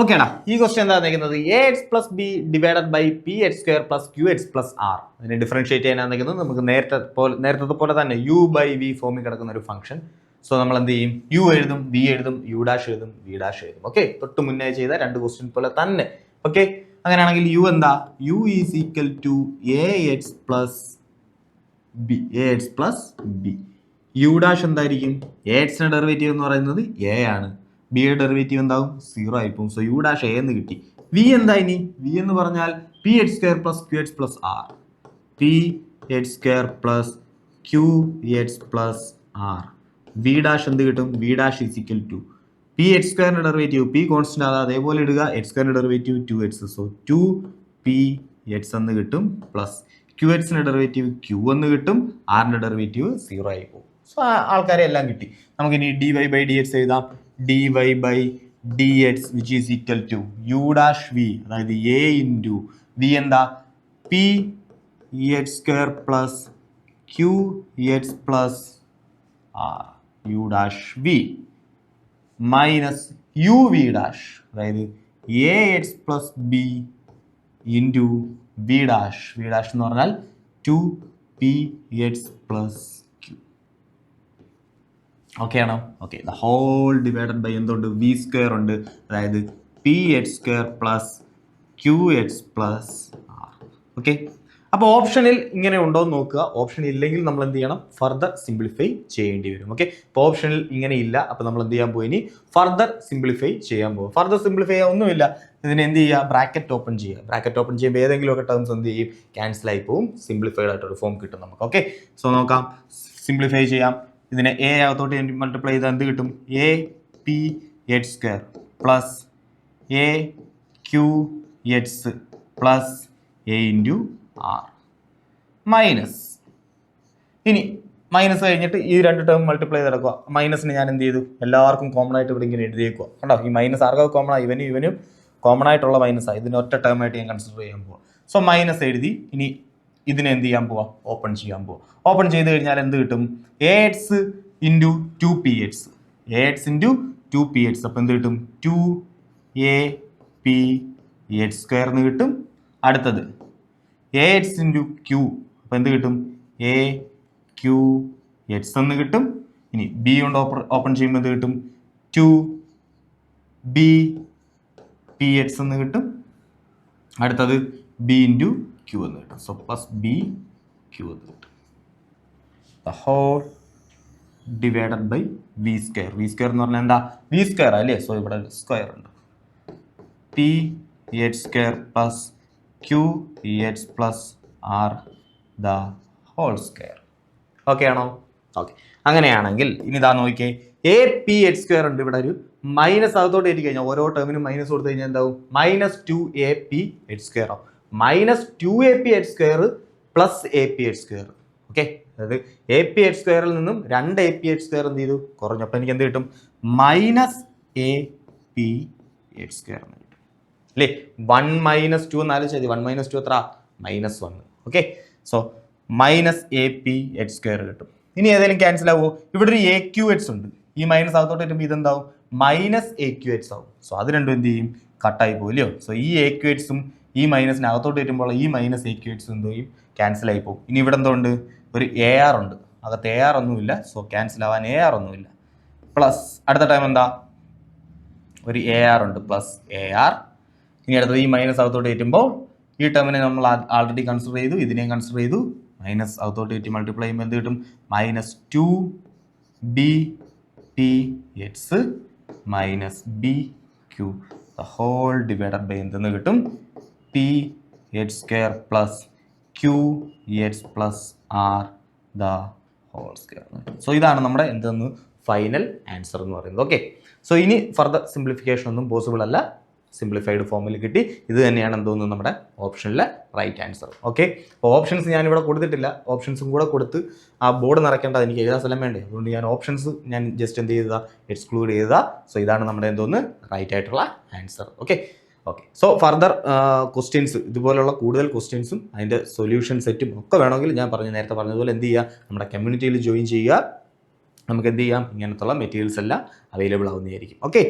ഓക്കേടാ, ഈ ക്വസ്റ്റ്യൻ എന്താ തന്നിരിക്കുന്നത്? A X plus B divided by P H square plus Q X plus R. അതിനെ ഡിഫറൻഷിയേറ്റ് ചെയ്യാനായിരിക്കുന്നത് നമുക്ക് നേരത്തെ പോലെ തന്നെ യു ബൈ വി ഫോമിൽ കിടക്കുന്ന ഒരു ഫംഗ്ഷൻ. സോ നമ്മൾ എന്ത് ചെയ്യും? യു എഴുതും, വി എഴുതും, യു ഡാഷ് എഴുതും, വി ഡാഷ് എഴുതും. ഓക്കെ, തൊട്ട് മുന്നേ ചെയ്ത രണ്ട് ക്വസ്റ്റ്യൻ പോലെ തന്നെ. ഓക്കെ, അങ്ങനെയാണെങ്കിൽ യു എന്താ? U is equal to A X plus B. A X plus B. U dash എന്തായിരിക്കും? എ എക്സിന്റെ ഡെറിവേറ്റീവ് എന്ന് പറയുന്നത് എ ആണ്. ബിയുടെ ഡെറിവേറ്റീവ് എന്താവും? 0 ആയിപ്പോവും. സോ യു ഡാഷ് എ എന്ന് കിട്ടി. വി എന്താ ഇനി? വി എന്ന് പറഞ്ഞാൽ P H square plus Q X plus R. P H square plus Q X plus R. V dash എന്ത് കിട്ടും? V dash is equal to P H സ്ക്വയറിന്റെ derivative P constant ആണ്, അതേപോലെ ഇടുക. എക്സ് സ്ക്വയറിന്റെ ഡെറിവേറ്റീവ് 2x. സോ 2px എന്ന് കിട്ടും plus Q എക്സിന്റെ ഡെറിവേറ്റീവ് ക്യൂ എന്ന് കിട്ടും. ആറിന്റെ ഡെറിവേറ്റീവ് 0 ആയി പോകും. സോ ആൾക്കാരെ എല്ലാം കിട്ടി. നമുക്കിനി D Y by D X എഴുതാം. dy by dx which is equal to u dash v, അതായത് a into v എന്താ? p x square plus q x plus r u dash v minus u v dash, അതായത് a x plus b into v dash. v dash എന്ന് പറഞ്ഞാൽ 2px plus okay ആണോ? Okay, the whole divided by എന്തുണ്ട്? V square ഉണ്ട്, അതായത് P H square plus Q X plus R. Okay, അപ്പോൾ ഓപ്ഷനിൽ ഇങ്ങനെ ഉണ്ടോ എന്ന് നോക്കുക. ഓപ്ഷൻ ഇല്ലെങ്കിൽ നമ്മൾ എന്ത് ചെയ്യണം? ഫർദർ സിംപ്ലിഫൈ ചെയ്യേണ്ടി വരും. ഓക്കെ, ഇപ്പോൾ ഓപ്ഷനിൽ ഇങ്ങനെ ഇല്ല, അപ്പോൾ നമ്മൾ എന്ത് ചെയ്യാൻ പോകും? ഇനി ഫർദർ സിംപ്ലിഫൈ ചെയ്യാൻ പോകും. ഫർദർ സിംപ്ലിഫൈ ചെയ്യാൻ ഒന്നുമില്ല, ഇതിന് എന്ത് ചെയ്യുക? ബ്രാക്കറ്റ് ഓപ്പൺ ചെയ്യുക. ബ്രാക്കറ്റ് ഓപ്പൺ ചെയ്യുമ്പോൾ ഏതെങ്കിലുമൊക്കെ ടേംസ് എന്ത് ചെയ്യും? ക്യാൻസൽ ആയി പോവും. സിംപ്ലിഫൈഡ് ആയിട്ടൊരു ഫോം കിട്ടും നമുക്ക്. ഓക്കെ, സോ നോക്കാം, സിംപ്ലിഫൈ ചെയ്യാം. ഇതിനെ എ അകത്തോട്ട് മൾട്ടിപ്ലൈ ചെയ്താൽ എന്ത് കിട്ടും? A P H square plus A Q H plus A into R minus. ഇനി മൈനസ് കഴിഞ്ഞിട്ട് ഈ രണ്ട് ടേം മൾട്ടിപ്ലൈ ചെയ്തെടുക്കുക. മൈനസിന് ഞാൻ എന്ത് ചെയ്തു? എല്ലാവർക്കും കോമൺ ആയിട്ട് ഇവിടെ ഇങ്ങനെ എഴുതിയേക്കുക. കണ്ടോ, ഈ മൈനസ് ആർക്കും കോമൺ ആയി, ഇവനും കോമൺ ആയിട്ടുള്ള മൈനസാണ്. ഇതിന് ഒറ്റ ടേം ആയിട്ട് ഞാൻ കൺസിഡർ ചെയ്യാൻ പോവാം. സോ മൈനസ് എഴുതി. ഇനി ഇതിനെ എന്ത് ചെയ്യാൻ പോവാം? ഓപ്പൺ ചെയ്യാൻ പോവാം. ഓപ്പൺ ചെയ്ത് കഴിഞ്ഞാൽ എന്ത് കിട്ടും? A X into 2px. A X into 2px. അപ്പം എന്ത് കിട്ടും? 2apx സ്ക്വയർ എന്ന് കിട്ടും. അടുത്തത് എ എക്സ് ഇൻറ്റു ക്യൂ. അപ്പം എന്ത് കിട്ടും? എ ക്യൂ എക്സ് എന്ന് കിട്ടും. ഇനി ബി കൊണ്ട് ഓപ്പൺ ചെയ്യുമ്പോൾ എന്ത് കിട്ടും? 2bpx എന്ന് കിട്ടും. അടുത്തത് ബി ഇൻറ്റു ക്യൂ എന്ന് കിട്ടും. സോ പ്ലസ് ബി ക്യൂ എന്ന് കിട്ടും. The whole divided by V square. V square എന്ന് പറഞ്ഞാൽ എന്താ? വി സ്ക്വയർ അല്ലേ? സോ ഇവിടെ സ്ക്വയർ ഉണ്ട്. P H square plus Q H plus R the whole square. Okay ആണോ? ഓക്കെ, അങ്ങനെയാണെങ്കിൽ ഇനി ഇതാ നോക്കിയേ, എ പി എച്ച് സ്ക്വയർ ഉണ്ട്. ഇവിടെ ഒരു മൈനസ് അകത്തോട്ട് എത്തി കഴിഞ്ഞാൽ ഓരോ ടേമിനും മൈനസ് കൊടുത്തു കഴിഞ്ഞാൽ എന്താവും? -2aph സ്ക്വയർ ആവും. -2aph square plus aph square. Okay, അതായത് aph സ്ക്വയറിൽ നിന്നും 2aph സ്ക്വയർ എന്ത് ചെയ്തു? കുറഞ്ഞു. അപ്പം എനിക്ക് എന്ത് കിട്ടും? -aph സ്ക്വയർ എന്ന് കിട്ടും അല്ലേ? 1 - 2 എന്നാലും ശരി, 1 - 2 എത്ര? -1. ഓക്കെ, സോ -aph സ്ക്വയർ കിട്ടും. ഇനി ഏതെങ്കിലും ക്യാൻസൽ ആവുമോ? ഇവിടെ ഒരു aqh ഉണ്ട്. ഈ മൈനസ് അകത്തോട്ട് വരുമ്പോൾ ഇതെന്താവും? -aqh ആവും. സോ അത് രണ്ടും എന്ത് ചെയ്യും? കട്ടായി പോയില്ലയോ? സോ ഈ aqhസും ഈ മൈനസിന് അകത്തോട്ട് വരുമ്പോൾ ഈ -aqhസും എന്ത് ചെയ്യും? ക്യാൻസൽ ആയി പോകും. ഇനി ഇവിടെ എന്തോ ഉണ്ട്? ഒരു AR ഉണ്ട്. അകത്ത് AR ഒന്നുമില്ല. സോ ക്യാൻസൽ ആവാൻ AR ഒന്നുമില്ല. പ്ലസ് അടുത്ത ടൈം എന്താ? ഒരു AR ഉണ്ട്, പ്ലസ് AR. ഇനി അടുത്തത് ഈ മൈനസ് അകത്തോട്ട് കയറ്റുമ്പോൾ ഈ ടേമിനെ നമ്മൾ ആൾറെഡി കൺസിഡർ ചെയ്തു, ഇതിനെയും കൺസിഡർ ചെയ്തു. മൈനസ് അകത്തോട്ട് കയറ്റി മൾട്ടിപ്ലൈ ചെയ്യുമ്പോൾ എന്ത് കിട്ടും? -2bpx -bq the whole divided by എന്തെന്ന് കിട്ടും? ph square plus qh plus R the whole square. So ഇതാണ് നമ്മുടെ എന്തെന്ന് ഫൈനൽ ആൻസർ എന്ന് പറയുന്നത്. ഓക്കെ, സോ ഇനി ഫർദർ സിംപ്ലിഫിക്കേഷൻ ഒന്നും പോസിബിൾ അല്ല. സിംപ്ലിഫൈഡ് ഫോമിൽ കിട്ടി. ഇത് തന്നെയാണ് എന്തോന്നും നമ്മുടെ ഓപ്ഷനിലെ റൈറ്റ് ആൻസർ. ഓക്കെ, അപ്പോൾ ഓപ്ഷൻസ് ഞാനിവിടെ കൊടുത്തിട്ടില്ല. ഓപ്ഷൻസും കൂടെ കൊടുത്ത് ആ ബോർഡ് നിറയ്ക്കേണ്ടത് എനിക്ക് എഴുതാൻ സ്ഥലം വേണ്ടേ? അതുകൊണ്ട് ഞാൻ ഓപ്ഷൻസ് ഞാൻ ജസ്റ്റ് എന്ത് ചെയ്തതാ? എക്സ്ക്ലൂഡ് ചെയ്തതാ. സോ ഇതാണ് നമ്മുടെ എന്തോന്ന് റൈറ്റ് ആയിട്ടുള്ള answer. Okay, so further questions, ഇതുപോലുള്ള കൂടുതൽ ക്വസ്റ്റ്യൻസും അതിൻ്റെ സൊല്യൂഷൻ സെറ്റും ഒക്കെ വേണമെങ്കിൽ ഞാൻ നേരത്തെ പറഞ്ഞതുപോലെ എന്ത് ചെയ്യുക? നമ്മുടെ കമ്മ്യൂണിറ്റിയിൽ ജോയിൻ ചെയ്യുക. നമുക്ക് എന്ത് ചെയ്യാം? ഇങ്ങനത്തുള്ള മെറ്റീരിയൽസ് എല്ലാം അവൈലബിൾ ആവുന്നതായിരിക്കും. ഓക്കെ.